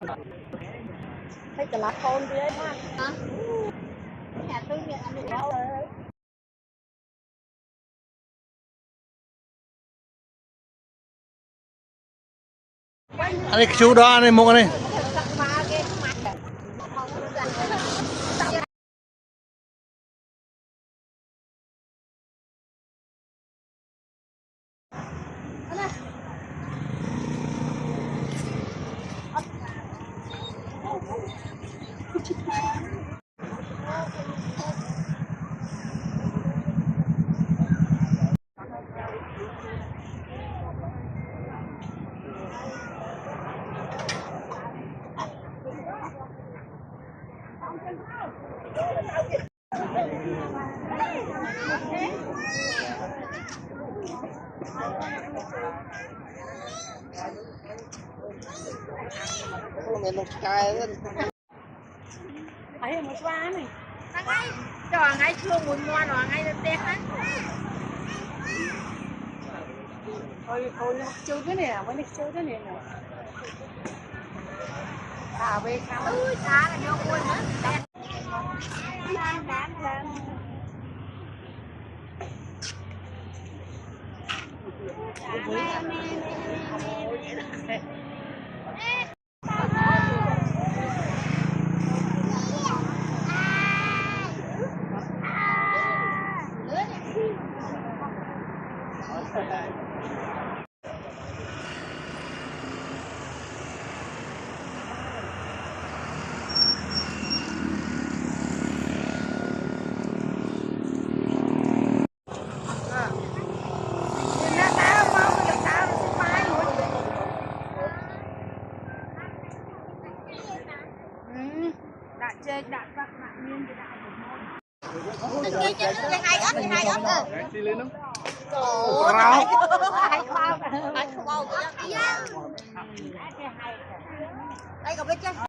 thấy cả lá khôn đi ấy ha. Nhà tôi nhà ăn được đâu rồi. Anh chú đó anh mua cái này. Mình một cái ấy một quá này. Ngay cho ngay chưa muốn mua nó ngay lên đẹp á. Thôi chưa cái này mới chưa cái này nè. À về sao? Giá là vô quên nữa. Đẹp. Đã chơi đã vặt nạn nhiên thì đã Cái hai ớt cái hai ớt. Đi lên không? Hai khoa. Hai khoa. Đây có biết chưa?